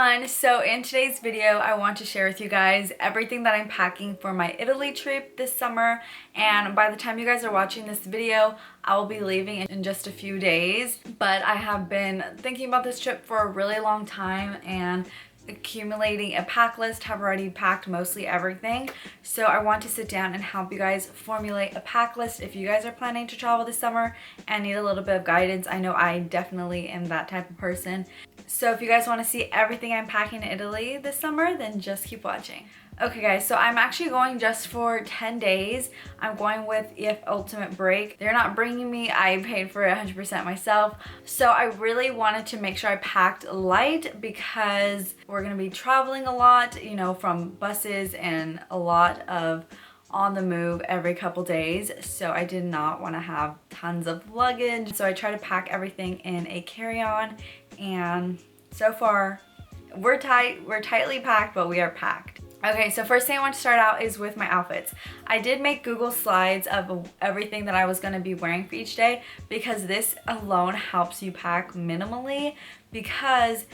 everyone! So in today's video I want to share with you guys everything that I'm packing for my Italy trip this summer, and by the time you guys are watching this video I will be leaving in just a few days. But I have been thinking about this trip for a really long time and accumulating a pack list, have already packed mostly everything. So I want to sit down and help you guys formulate a pack list if you guys are planning to travel this summer and need a little bit of guidance. I know I definitely am that type of person. So if you guys want to see everything I'm packing in Italy this summer, then just keep watching. Okay guys, so I'm actually going just for 10 days. I'm going with EF Ultimate Break. They're not bringing me, I paid for it 100% myself. So I really wanted to make sure I packed light because we're gonna be traveling a lot, you know, from buses and a lot of on the move every couple days. So I did not want to have tons of luggage. So I try to pack everything in a carry-on, and so far we're tightly packed, but we are packed. Okay, so first thing I want to start out is with my outfits. I did make Google Slides of everything that I was going to be wearing for each day because this alone helps you pack minimally, because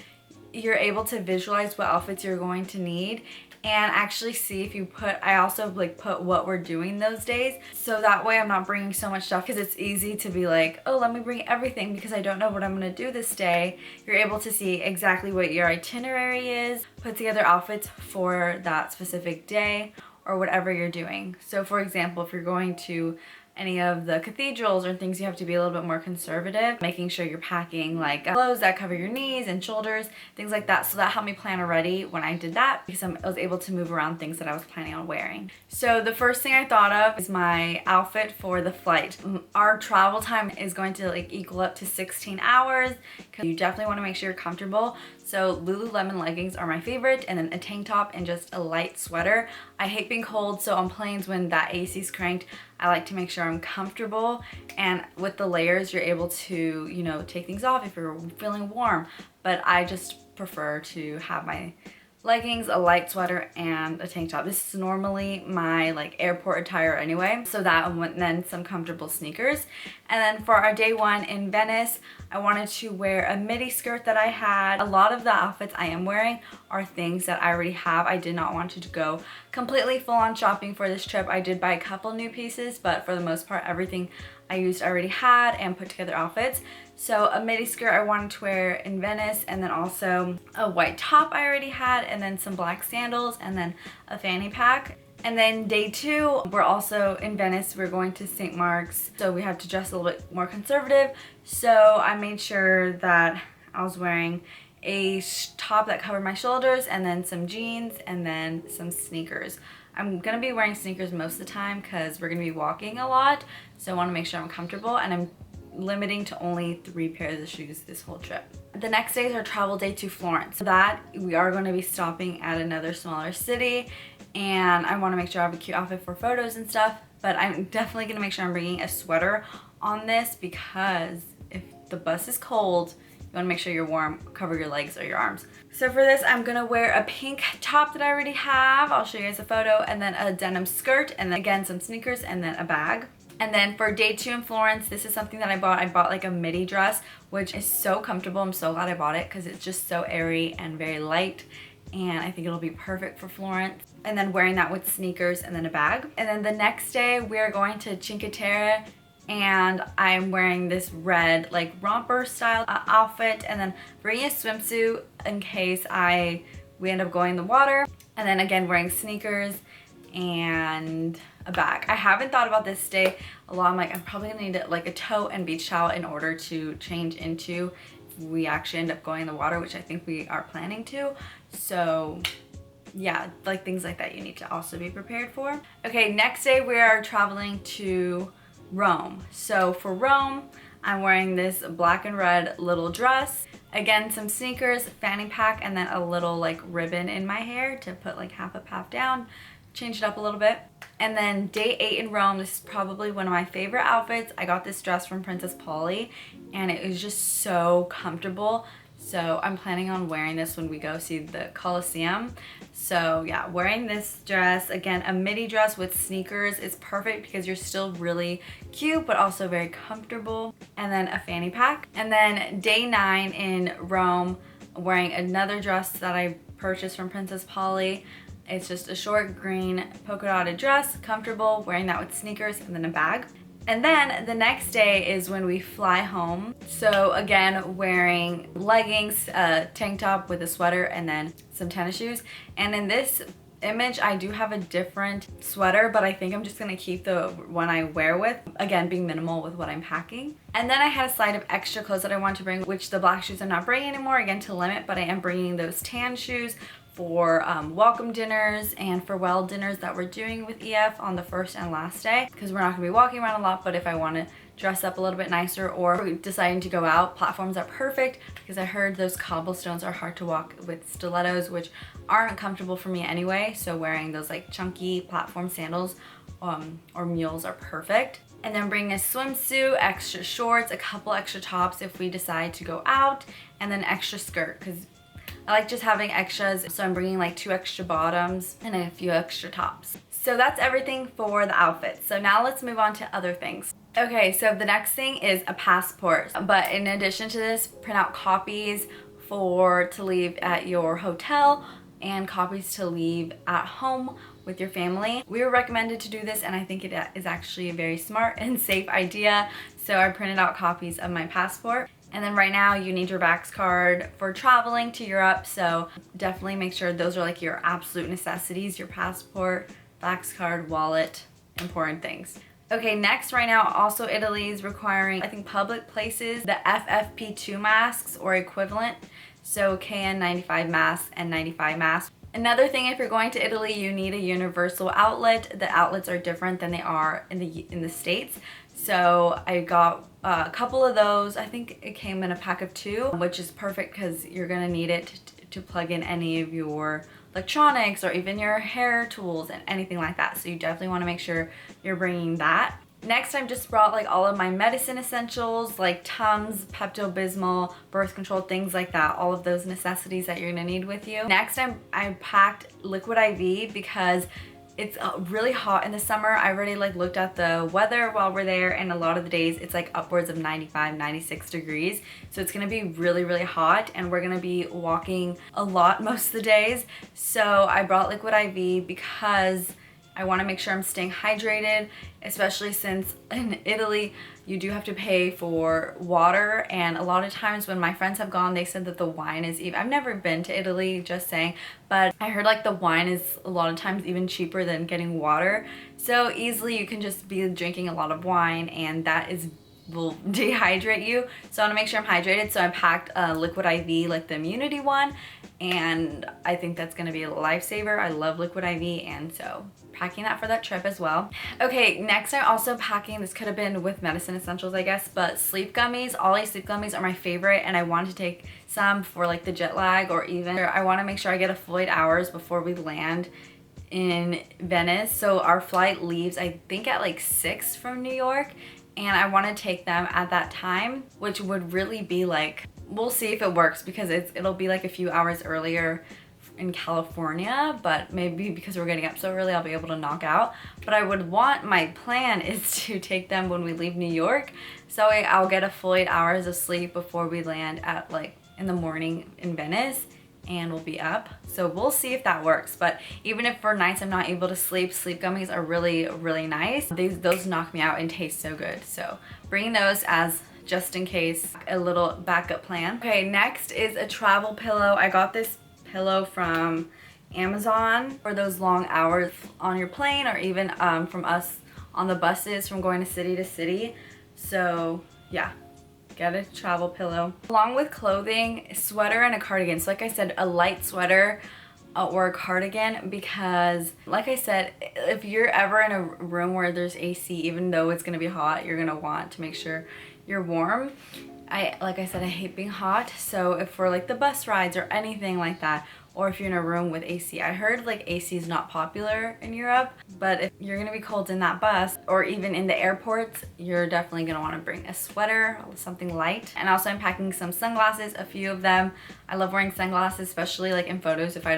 you're able to visualize what outfits you're going to need and actually see if you put, I also put what we're doing those days. So that way I'm not bringing so much stuff, because it's easy to be like, oh, let me bring everything because I don't know what I'm gonna do this day. You're able to see exactly what your itinerary is, put together outfits for that specific day or whatever you're doing. So for example, if you're going to any of the cathedrals or things, you have to be a little bit more conservative, making sure you're packing like clothes that cover your knees and shoulders, things like that. So that helped me plan already when I did that, because I was able to move around things that I was planning on wearing. So the first thing I thought of is my outfit for the flight. Our travel time is going to equal up to 16 hours, because you definitely want to make sure you're comfortable. So Lululemon leggings are my favorite, and then a tank top and just a light sweater. I hate being cold, so on planes when that AC is cranked, I like to make sure I'm comfortable, and with the layers you're able to, you know, take things off if you're feeling warm. But I just prefer to have my leggings, a light sweater, and a tank top. This is normally my airport attire anyway, so that, and then some comfortable sneakers. And then for our day one in Venice, I wanted to wear a midi skirt that I had. A lot of the outfits I am wearing are things that I already have. I did not want to go completely full on shopping for this trip. I did buy a couple new pieces, but for the most part everything I used I already had and put together outfits. So a midi skirt I wanted to wear in Venice, and then also a white top I already had, and then some black sandals, and then a fanny pack. And then day two, we're also in Venice. We're going to St. Mark's, so we had to dress a little bit more conservative. So I made sure that I was wearing a top that covered my shoulders, and then some jeans, and then some sneakers. I'm gonna be wearing sneakers most of the time because we're gonna be walking a lot, so I want to make sure I'm comfortable, and I'm limiting to only 3 pairs of shoes this whole trip. The next day is our travel day to Florence. So that we are going to be stopping at another smaller city, and I want to make sure I have a cute outfit for photos and stuff, but I'm definitely going to make sure I'm bringing a sweater on this, because if the bus is cold, you want to make sure you're warm, cover your legs or your arms. So for this, I'm gonna wear a pink top that I already have. I'll show you guys a photo, and then a denim skirt, and then again some sneakers, and then a bag. And then for day two in Florence, this is something that I bought. I bought a midi dress, which is so comfortable. I'm so glad I bought it because it's just so airy and very light, and I think it'll be perfect for Florence. And then wearing that with sneakers and then a bag. And then the next day we're going to Cinque Terre, and I'm wearing this red romper style outfit, and then bringing a swimsuit in case we end up going in the water, and then again wearing sneakers and a bag. I haven't thought about this day a lot. I'm probably gonna need a tote and beach towel in order to change into if we actually end up going in the water, which I think we are planning to. So yeah, things like that you need to also be prepared for. Okay, next day we are traveling to Rome. So for Rome, I'm wearing this black and red little dress, again some sneakers, fanny pack, and then a little ribbon in my hair to put half up half down, change it up a little bit. And then day 8 in Rome, this is probably one of my favorite outfits. I got this dress from Princess Polly, and it was just so comfortable. So I'm planning on wearing this when we go see the Colosseum. So yeah, wearing this dress, again, a midi dress with sneakers is perfect because you're still really cute, but also very comfortable. And then a fanny pack. And then day 9 in Rome, wearing another dress that I purchased from Princess Polly. It's just a short green polka dotted dress, comfortable, wearing that with sneakers and then a bag. And then the next day is when we fly home. So again, wearing leggings, a tank top with a sweater, and then some tennis shoes. And in this image, I do have a different sweater, but I think I'm just gonna keep the one I wear with, again, being minimal with what I'm packing. And then I had a slide of extra clothes that I want to bring, which the black shoes I'm not bringing anymore, again, to limit, but I am bringing those tan shoes for welcome dinners and farewell dinners that we're doing with EF on the first and last day, because we're not gonna be walking around a lot. But if I want to dress up a little bit nicer or deciding to go out, platforms are perfect, because I heard those cobblestones are hard to walk with stilettos, which aren't comfortable for me anyway. So wearing those like chunky platform sandals or mules are perfect. And then bring a swimsuit, extra shorts, a couple extra tops if we decide to go out, and then extra skirt, because I like just having extras, so I'm bringing like 2 extra bottoms and a few extra tops. So that's everything for the outfits. So now let's move on to other things. Okay, so the next thing is a passport. But in addition to this, print out copies to leave at your hotel and copies to leave at home with your family. We were recommended to do this, and I think it is actually a very smart and safe idea. So I printed out copies of my passport. And then right now you need your Vax card for traveling to Europe, so definitely make sure those are like your absolute necessities: your passport, Vax card, wallet, important things. Okay, next right now, also Italy is requiring, I think, public places, the FFP2 masks or equivalent, so KN95 masks and 95 masks. Another thing, if you're going to Italy, you need a universal outlet. The outlets are different than they are in the States. So I got a couple of those. I think it came in a pack of 2, which is perfect because you're gonna need it to plug in any of your electronics or even your hair tools and anything like that. So you definitely want to make sure you're bringing that. Next, I just brought like all of my medicine essentials, like Tums, Pepto-Bismol, birth control, things like that. All of those necessities that you're gonna need with you. Next, I packed liquid IV because it's really hot in the summer. I already like looked at the weather while we're there, and a lot of the days it's like upwards of 95, 96 degrees. So it's gonna be really, really hot, and we're gonna be walking a lot most of the days. So I brought liquid IV because I want to make sure I'm staying hydrated, especially since in Italy you do have to pay for water, and a lot of times when my friends have gone, they said that the wine is even, I've never been to Italy, just saying, but I heard like the wine is a lot of times even cheaper than getting water. So easily you can just be drinking a lot of wine, and that will dehydrate you. So I want to make sure I'm hydrated, so I packed a liquid IV, like the immunity one, and I think that's going to be a lifesaver. I love liquid IV, and so packing that for that trip as well. Okay, next I'm also packing, this could have been with medicine essentials I guess, but sleep gummies. Ollie sleep gummies are my favorite, and I want to take some for like the jet lag, or even I want to make sure I get a full 8 hours before we land in Venice. So our flight leaves I think at like 6 from New York, and I want to take them at that time, which would really be like, we'll see if it works, because it'll be like a few hours earlier in California, but maybe because we're getting up so early I'll be able to knock out. But my plan is to take them when we leave New York, so I'll get a full 8 hours of sleep before we land at like in the morning in Venice, and we'll be up. So we'll see if that works. But even if for nights I'm not able to sleep, sleep gummies are really, really nice. Those knock me out and taste so good. So bringing those as just in case, a little backup plan. Okay, next is a travel pillow. I got this pillow from Amazon for those long hours on your plane, or even from us on the buses from going to city to city. So yeah, get a travel pillow. Along with clothing, sweater and a cardigan. So like I said, a light sweater or a cardigan, because like I said, if you're ever in a room where there's AC, even though it's gonna be hot, you're gonna want to make sure you're warm. Like I said, I hate being hot, so if for like the bus rides or anything like that, or if you're in a room with AC, I heard like AC is not popular in Europe, but if you're gonna be cold in that bus or even in the airports, you're definitely gonna want to bring a sweater, something light. And also I'm packing some sunglasses, a few of them. I love wearing sunglasses, especially like in photos. If I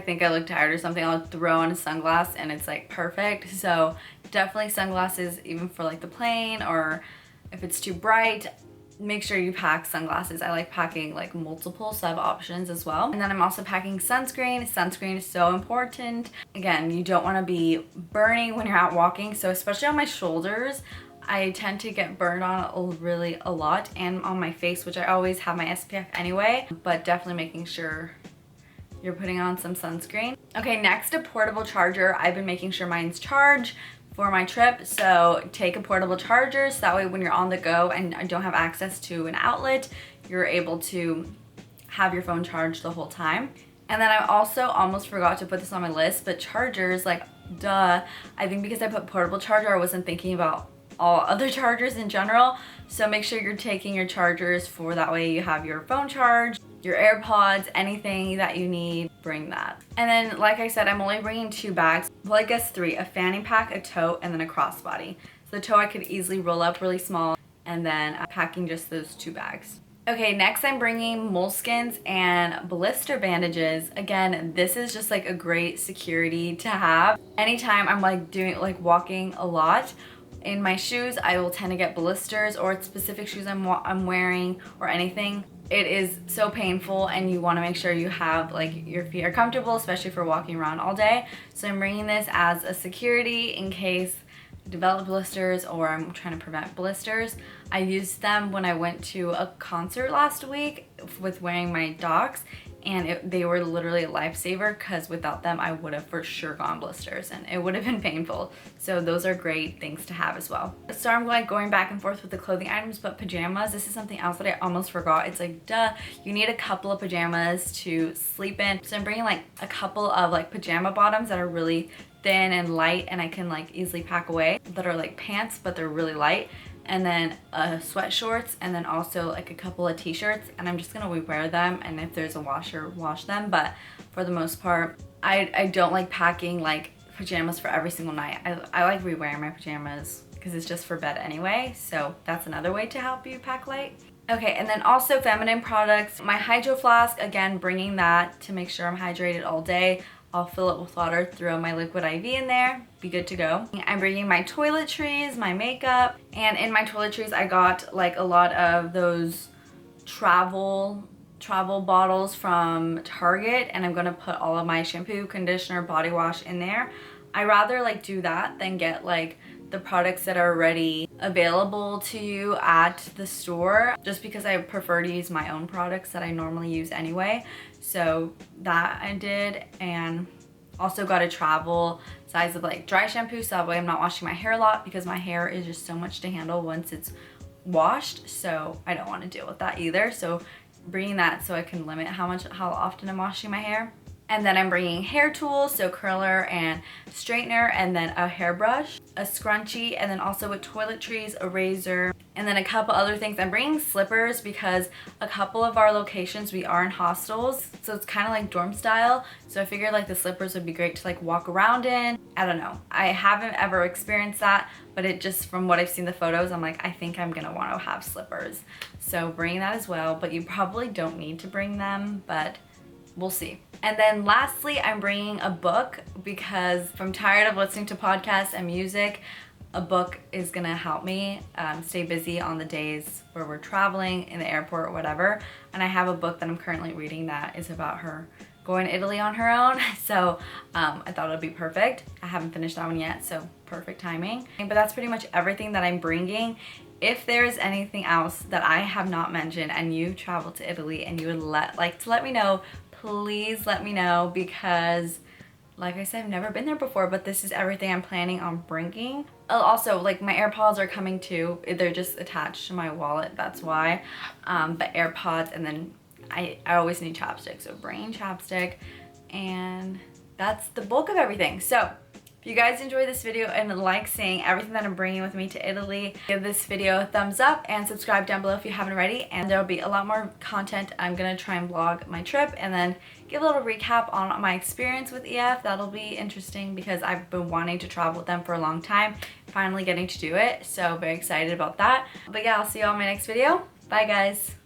think I look tired or something, I'll throw on a sunglass and it's like perfect. So definitely sunglasses, even for like the plane, or if it's too bright. make sure you pack sunglasses. I like packing like multiple, so I have options as well. And then I'm also packing sunscreen. Sunscreen is so important. Again, you don't want to be burning when you're out walking, so especially on my shoulders, I tend to get burned on really a lot, and on my face, which I always have my SPF anyway, but definitely making sure you're putting on some sunscreen. Okay, next, a portable charger. I've been making sure mine's charged for my trip, so take a portable charger so that way when you're on the go and don't have access to an outlet, you're able to have your phone charged the whole time. And then I also almost forgot to put this on my list, but chargers, like, duh. I think because I put portable charger, I wasn't thinking about all other chargers in general. So make sure you're taking your chargers, for that way you have your phone charged, your AirPods, anything that you need, bring that. And then, like I said, I'm only bringing 2 bags. Well, I guess 3, a fanny pack, a tote, and then a crossbody. So the tote I could easily roll up really small, and then I'm packing just those 2 bags. Okay, next I'm bringing moleskins and blister bandages. Again, this is just like a great security to have. Anytime I'm like walking a lot, in my shoes, I will tend to get blisters, or specific shoes I'm wearing or anything. It is so painful, and you want to make sure you have, like, your feet are comfortable, especially for walking around all day. So I'm bringing this as a security in case I develop blisters or I'm trying to prevent blisters. I used them when I went to a concert last week with wearing my Docs, and they were literally a lifesaver, because without them I would have for sure gotten blisters and it would have been painful. So those are great things to have as well. So I'm like going back and forth with the clothing items, but pajamas, this is something else that I almost forgot. It's like, duh, you need a couple of pajamas to sleep in. So I'm bringing like a couple of like pajama bottoms that are really thin and light, and I can like easily pack away, that are like pants but they're really light. And then sweat shorts, and then also like a couple of t-shirts, and I'm just gonna wear them, and if there's a washer, wash them. But for the most part, I don't like packing like pajamas for every single night. I like re-wearing my pajamas because it's just for bed anyway, so that's another way to help you pack light. Okay, and then also feminine products. My hydro flask, again, bringing that to make sure I'm hydrated all day. I'll fill it with water, throw my liquid IV in there, be good to go. I'm bringing my toiletries, my makeup, and in my toiletries I got like a lot of those travel bottles from Target, and I'm gonna put all of my shampoo, conditioner, body wash in there. I rather like do that than get like the products that are already available to you at the store, just because I prefer to use my own products that I normally use anyway. So that I did, and also got a travel size of like dry shampoo, so that way I'm not washing my hair a lot, because my hair is just so much to handle once it's washed, so I don't want to deal with that either. So bringing that so I can limit how often I'm washing my hair. And then I'm bringing hair tools, so curler and straightener, and then a hairbrush, a scrunchie, and then also with toiletries, a razor, and then a couple other things. I'm bringing slippers because a couple of our locations, we are in hostels, so it's kind of like dorm style. So I figured like the slippers would be great to like walk around in. I don't know. I haven't ever experienced that, but it just, from what I've seen the photos, I'm like, I think I'm gonna want to have slippers. So bringing that as well, but you probably don't need to bring them, but we'll see. And then lastly, I'm bringing a book, because if I'm tired of listening to podcasts and music, a book is gonna help me stay busy on the days where we're traveling, in the airport or whatever. And I have a book that I'm currently reading that is about her going to Italy on her own. So I thought it would be perfect. I haven't finished that one yet, so perfect timing. But that's pretty much everything that I'm bringing. If there's anything else that I have not mentioned and you travel to Italy and you would like to let me know, please let me know, because like I said, I've never been there before, but this is everything I'm planning on bringing. Also, like, my AirPods are coming too. They're just attached to my wallet, that's why. But AirPods, and then I always need chapstick, so bringing chapstick, and that's the bulk of everything. So if you guys enjoyed this video and like seeing everything that I'm bringing with me to Italy, give this video a thumbs up and subscribe down below if you haven't already. And there'll be a lot more content. I'm gonna try and vlog my trip and then give a little recap on my experience with EF. That'll be interesting because I've been wanting to travel with them for a long time, finally getting to do it. So very excited about that. But yeah, I'll see you on my next video. Bye guys.